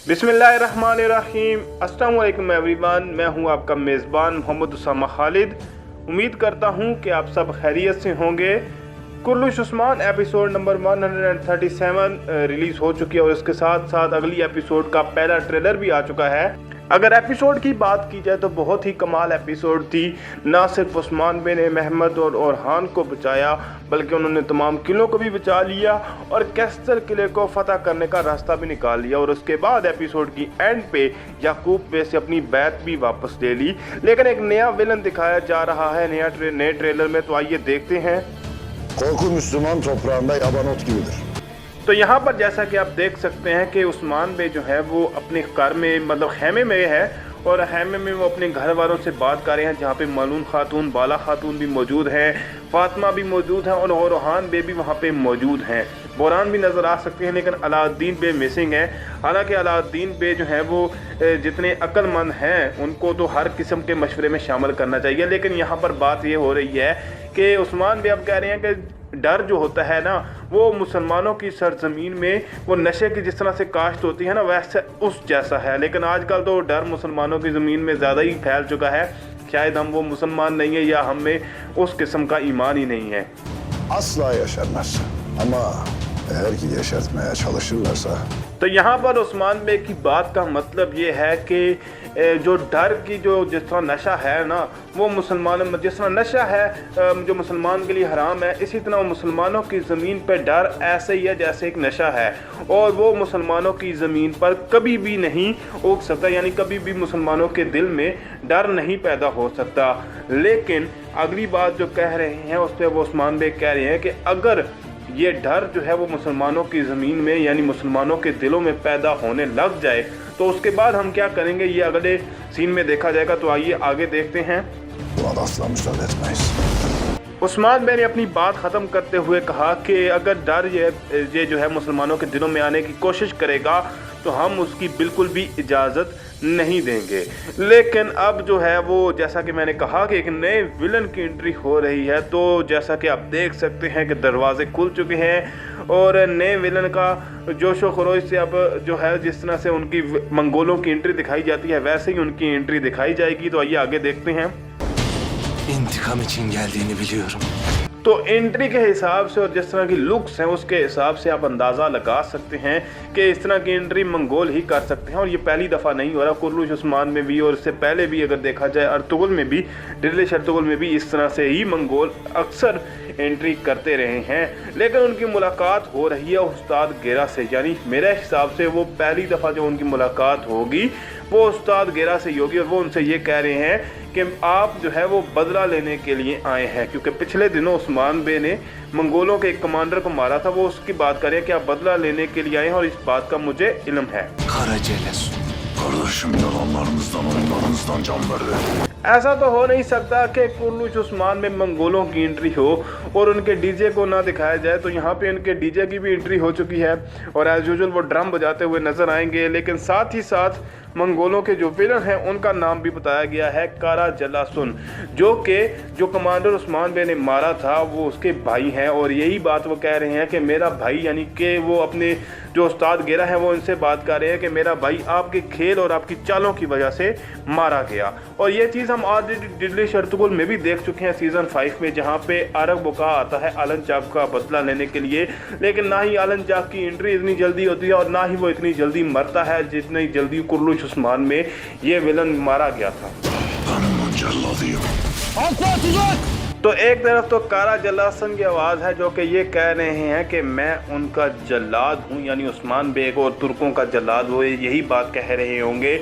बिस्मिल्लाहिर्रहमानिर्रहीम। अस्सलाम वालेकुम एवरीवन, मैं हूं आपका मेज़बान मोहम्मद उसामा खालिद। उम्मीद करता हूं कि आप सब खैरियत से होंगे। कुर्लुश उस्मान एपिसोड नंबर 137 रिलीज़ हो चुकी है और इसके साथ साथ अगली एपिसोड का पहला ट्रेलर भी आ चुका है। अगर एपिसोड की बात की जाए तो बहुत ही कमाल एपिसोड थी। ना सिर्फ उस्मान बिन महमद और ओरहान को बचाया बल्कि उन्होंने तमाम किलों को भी बचा लिया और कैस्टर किले को फतह करने का रास्ता भी निकाल लिया। और उसके बाद एपिसोड की एंड पे याकूब पे से अपनी बैत भी वापस ले ली। लेकिन एक नया विलन दिखाया जा रहा है नए ट्रेलर में, तो आइए देखते हैं। Korku Müslüman toprağında yaban ot gibidir. तो यहाँ पर जैसा कि आप देख सकते हैं कि उस्मान बे जो है वो अपने घर में मतलब खैमे में है और खैमे में वो अपने घर वालों से बात कर रहे हैं, जहाँ पे मालून खातून, बाला खातून भी मौजूद हैं, फातिमा भी मौजूद हैं और ओरहान बे भी वहाँ पे मौजूद हैं। बोरान भी नज़र आ सकते हैं, लेकिन अलाउद्दीन बे मिसिंग है। हालांकि अलाउद्दीन बे जो है वो जितने अक्लमंद हैं उनको तो हर किस्म के मशवरे में शामिल करना चाहिए। लेकिन यहाँ पर बात ये हो रही है कि उस्मान बे अब कह रहे हैं कि डर जो होता है ना वो मुसलमानों की सरजमीन में वो नशे की जिस तरह से काश्त होती है ना वैसे उस जैसा है। लेकिन आजकल तो डर मुसलमानों की ज़मीन में ज़्यादा ही फैल चुका है। शायद हम वो मुसलमान नहीं है या हम में उस किस्म का ईमान ही नहीं है। Asla yaşarmaz. Ama eğer ki yaşatmaya çalışırlarsa तो यहाँ पर उस्मान बे की बात का मतलब ये है कि जो डर की जो जिस तरह नशा है ना वो मुसलमानों में जिस तरह नशा है जो मुसलमान के लिए हराम है, इसी तरह मुसलमानों की ज़मीन पर डर ऐसे ही है जैसे एक नशा है और वो मुसलमानों की ज़मीन पर कभी भी नहीं उग सकता, यानी कभी भी मुसलमानों के दिल में डर नहीं पैदा हो सकता। लेकिन अगली बात जो कह रहे हैं उस पर वो उस्मान बे कह रहे हैं कि अगर ये डर जो है वो मुसलमानों की ज़मीन में यानी मुसलमानों के दिलों में पैदा होने लग जाए तो उसके बाद हम क्या करेंगे ये अगले सीन में देखा जाएगा। तो आइए आगे देखते हैं। buna da asla müsaade etmeyiz. Usman बे ने अपनी बात ख़त्म करते हुए कहा कि अगर डर ये जो है मुसलमानों के दिलों में आने की कोशिश करेगा तो हम उसकी बिल्कुल भी इजाज़त नहीं देंगे। लेकिन अब जो है वो जैसा कि मैंने कहा कि एक नए विलन की एंट्री हो रही है, तो जैसा कि आप देख सकते हैं कि दरवाजे खुल चुके हैं और नए विलन का जोशो खरोश से अब जो है जिस तरह से उनकी मंगोलों की एंट्री दिखाई जाती है वैसे ही उनकी एंट्री दिखाई जाएगी। तो आइए आगे देखते हैं। İntikam için geldiğini biliyorum. तो एंट्री के हिसाब से और जिस तरह की लुक्स हैं उसके हिसाब से आप अंदाज़ा लगा सकते हैं कि इस तरह की एंट्री मंगोल ही कर सकते हैं। और ये पहली दफ़ा नहीं हो रहा, कुर्लुश उस्मान में भी और इससे पहले भी अगर देखा जाए अर्तुगरुल में भी, डिल्लिश अर्तुगरुल में भी इस तरह से ही मंगोल अक्सर एंट्री करते रहे हैं। लेकिन उनकी मुलाकात हो रही है उस्ताद गेरा से, यानी मेरे हिसाब से वो पहली दफ़ा जो उनकी मुलाकात होगी वो उस्ताद गेरा से होगी और वो उनसे ये कह रहे हैं कि आप जो है वो बदला लेने के लिए आए हैं, क्योंकि पिछले दिनों उस्मान बे ने मंगोलों के एक कमांडर को मारा था। वो उसकी बात करें कि आप बदला लेने के लिए आए हैं और इस बात का मुझे इल्म है। Karaceles. Kardeşim yalanlarınızdan oyunlarınızdan can verdi. ऐसा तो हो नहीं सकता कि कुर्लुश उस्मान में मंगोलों की एंट्री हो और उनके डीजे को ना दिखाया जाए। तो यहाँ पे उनके डीजे की भी एंट्री हो चुकी है और एज यूजुअल वो ड्रम बजाते हुए नजर आएंगे। लेकिन साथ ही साथ मंगोलों के जो विलन हैं उनका नाम भी बताया गया है कारा जलासुन, जो कमांडर उस्मान बे ने मारा था वो उसके भाई हैं। और यही बात वो कह रहे हैं कि मेरा भाई, यानी कि वो अपने जो उस्ताद गेरा है वो इनसे बात कर रहे हैं कि मेरा भाई आपके खेल और आपकी चालों की वजह से मारा गया। और ये चीज़ हम ऑलरेडी डिल्लिश अर्तुगरुल में भी देख चुके हैं सीज़न 5 में, जहाँ पे अरग बुका आता है आलन चाक का बदला लेने के लिए। लेकिन ना ही आलन चाक की एंट्री इतनी जल्दी होती है और ना ही वो इतनी जल्दी मरता है जितनी जल्दी कुर्लुश उस्मान में ये विलन मारा गया था। तो एक तरफ तो कारा जलासन की आवाज़ है जो कि ये कह रहे हैं कि मैं उनका जल्लाद हूँ, यानी उस्मान बेग और तुर्कों का जल्लाद, वो यही बात कह रहे होंगे।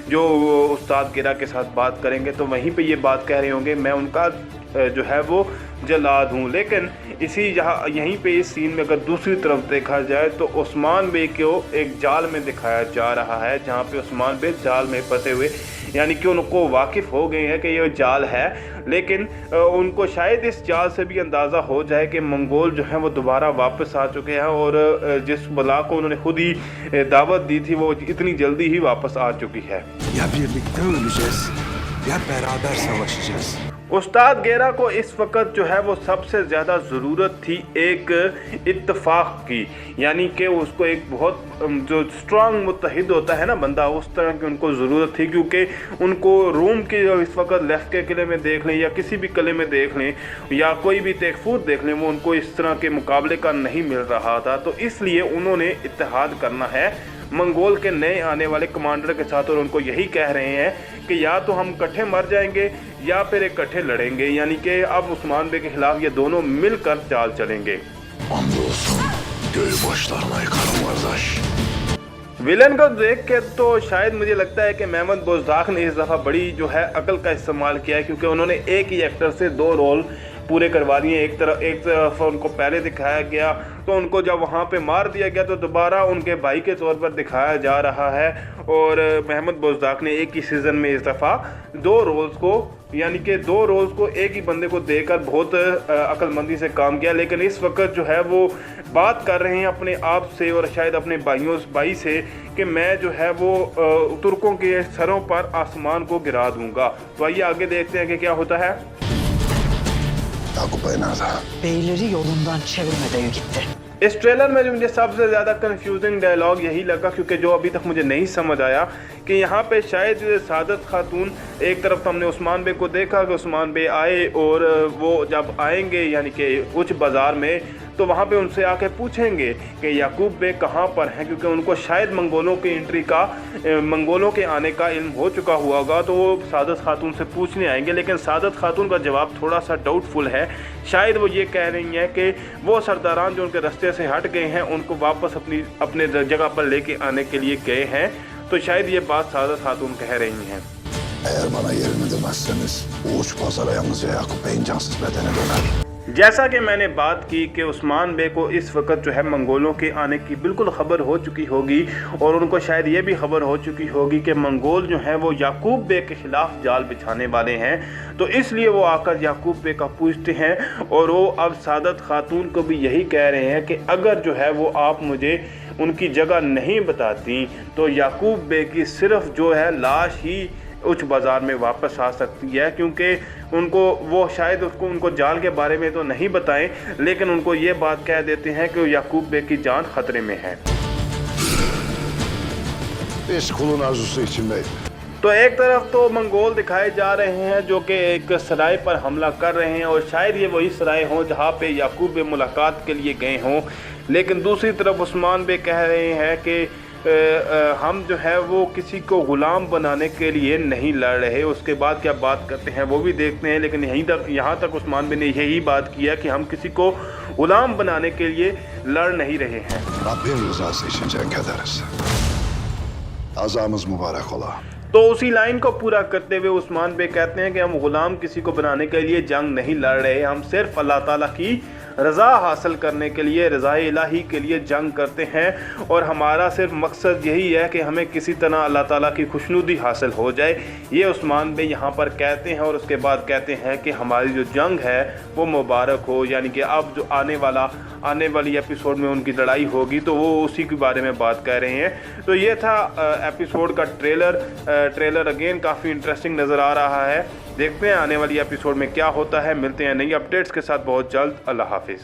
जो उस्ताद गेरा के साथ बात करेंगे तो वहीं पे ये बात कह रहे होंगे मैं उनका जो है वो जल्लाद हूँ। लेकिन यहीं पे इस सीन में अगर दूसरी तरफ देखा जाए तो उस्मान बे को एक जाल में दिखाया जा रहा है, जहाँ पे उस्मान बे जाल में फंसे हुए, यानी कि उनको वाकिफ़ हो गए हैं कि ये जाल है। लेकिन उनको शायद इस जाल से भी अंदाज़ा हो जाए कि मंगोल जो है वो दोबारा वापस आ चुके हैं और जिस बला को उन्होंने खुद ही दावत दी थी वो इतनी जल्दी ही वापस आ चुकी है। Ya birlikte öleceğiz ya beraber savaşacağız. उस्ताद गेरा को इस वक्त जो है वो सबसे ज़्यादा ज़रूरत थी एक इत्तेफाक की, यानी कि उसको एक बहुत जो स्ट्रांग मुत्तहिद होता है ना बंदा, उस तरह की उनको ज़रूरत थी। क्योंकि उनको रोम के इस वक्त लेफ्ट के किले में देख लें या किसी भी किले में देख लें या कोई भी तहफूज़ देख लें, वो उनको इस तरह के मुकाबले का नहीं मिल रहा था। तो इसलिए उन्होंने इत्तेहाद करना है मंगोल के नए आने वाले कमांडर के साथ, और उनको यही कह रहे हैं कि या तो हम इकट्ठे मर जाएंगे या फिर इकट्ठे लड़ेंगे, यानी कि अब उस्मान बे के खिलाफ ये दोनों मिलकर चाल चलेंगे। विलन को देख के तो शायद मुझे लगता है कि मेहमद बोज़दाख ने इस दफ़ा बड़ी जो है अकल का इस्तेमाल किया है, क्योंकि उन्होंने एक ही एक्टर से 2 रोल पूरे करवा दिए। एक तरफ उनको पहले दिखाया गया तो उनको जब वहाँ पे मार दिया गया तो दोबारा उनके भाई के तौर पर दिखाया जा रहा है। और मेहमद बोज़दाख ने एक ही सीज़न में इस दफ़ा 2 रोल्स को, यानी कि 2 रोल्स को एक ही बंदे को देकर बहुत अक्लमंदी से काम किया। लेकिन इस वक्त जो है वो बात कर रहे हैं अपने आप से और शायद अपने भाई से कि मैं जो है वो तुर्कों के सरों पर आसमान को गिरा दूंगा। तो आइए आगे देखते हैं कि क्या होता है। Beyleri yolundan çevirme dayı gitti. इस ट्रेलर में जो मुझे सबसे ज़्यादा कंफ्यूजिंग डायलॉग यही लगा, क्योंकि जो अभी तक मुझे नहीं समझ आया कि यहाँ पे शायद सादत खातून, एक तरफ तो हमने उस्मान बे को देखा कि उस्मान बे आए और वो जब आएंगे यानी कि कुछ बाज़ार में, तो वहाँ पे उनसे आके पूछेंगे कि याकूब बे कहाँ पर हैं, क्योंकि उनको शायद मंगोलों की एंट्री का, मंगोलों के आने का इल्म हो चुका हुआ होगा। तो वो सादत खातून से पूछने आएंगे, लेकिन सादत खातून का जवाब थोड़ा सा डाउटफुल है। शायद वो ये कह रही हैं कि वो सरदारान जो उनके रास्ते से हट गए हैं उनको वापस अपने जगह पर लेके आने के लिए गए हैं। तो शायद ये बात सादत खातून कह रही हैं। Eğer bana yerini demezseniz Uğuç Pazar'a yalnızca Yakup Bey'in cansız bedeni döner. जैसा कि मैंने बात की कि उस्मान बे को इस वक्त जो है मंगोलों के आने की बिल्कुल ख़बर हो चुकी होगी और उनको शायद ये भी खबर हो चुकी होगी कि मंगोल जो हैं वो याकूब बे के ख़िलाफ़ जाल बिछाने वाले हैं। तो इसलिए वो आकर याकूब बे का पूछते हैं और वो अब सादत खातून को भी यही कह रहे हैं कि अगर जो है वो आप मुझे उनकी जगह नहीं बताती तो याकूब बे की सिर्फ जो है लाश ही उच्च बाज़ार में वापस आ सकती है। क्योंकि उनको वो शायद उनको जाल के बारे में तो नहीं बताएं, लेकिन उनको ये बात कह देते हैं कि याकूब बे की जान खतरे में है। Biz kulun arzusu içindeydik. तो एक तरफ तो मंगोल दिखाए जा रहे हैं जो कि एक सराय पर हमला कर रहे हैं और शायद ये वही सराय हों जहाँ पे याकूब बे मुलाकात के लिए गए हों। लेकिन दूसरी तरफ उस्मान बे कह रहे हैं कि हम जो है वो किसी को ग़ुलाम बनाने के लिए नहीं लड़ रहे। उसके बाद क्या बात करते हैं वो भी देखते हैं, लेकिन यहाँ तक उस्मान बे ने यही बात किया कि हम किसी को ग़ुलाम बनाने के लिए लड़ नहीं रहे हैं। Rabbin rızası için cenk ederiz. Azamız mübarek ola. तो उसी लाइन को पूरा करते हुए उस्मान बे कहते हैं कि हम ग़ुलाम किसी को बनाने के लिए जंग नहीं लड़ रहे, हम सिर्फ अल्लाह ताला की रज़ा हासिल करने के लिए, रज़ाए इलाही के लिए जंग करते हैं और हमारा सिर्फ मकसद यही है कि हमें किसी तरह अल्लाह ताला की खुशनुदी हासिल हो जाए। ये उस्मान बे यहाँ पर कहते हैं और उसके बाद कहते हैं कि हमारी जो जंग है वो मुबारक हो, यानी कि अब जो आने वाली एपिसोड में उनकी लड़ाई होगी तो वो उसी के बारे में बात कर रहे हैं। तो ये था एपिसोड का ट्रेलर अगेन काफ़ी इंटरेस्टिंग नज़र आ रहा है। देखते हैं आने वाली एपिसोड में क्या होता है। मिलते हैं नई अपडेट्स के साथ बहुत जल्द। अल्लाह हाफिज़।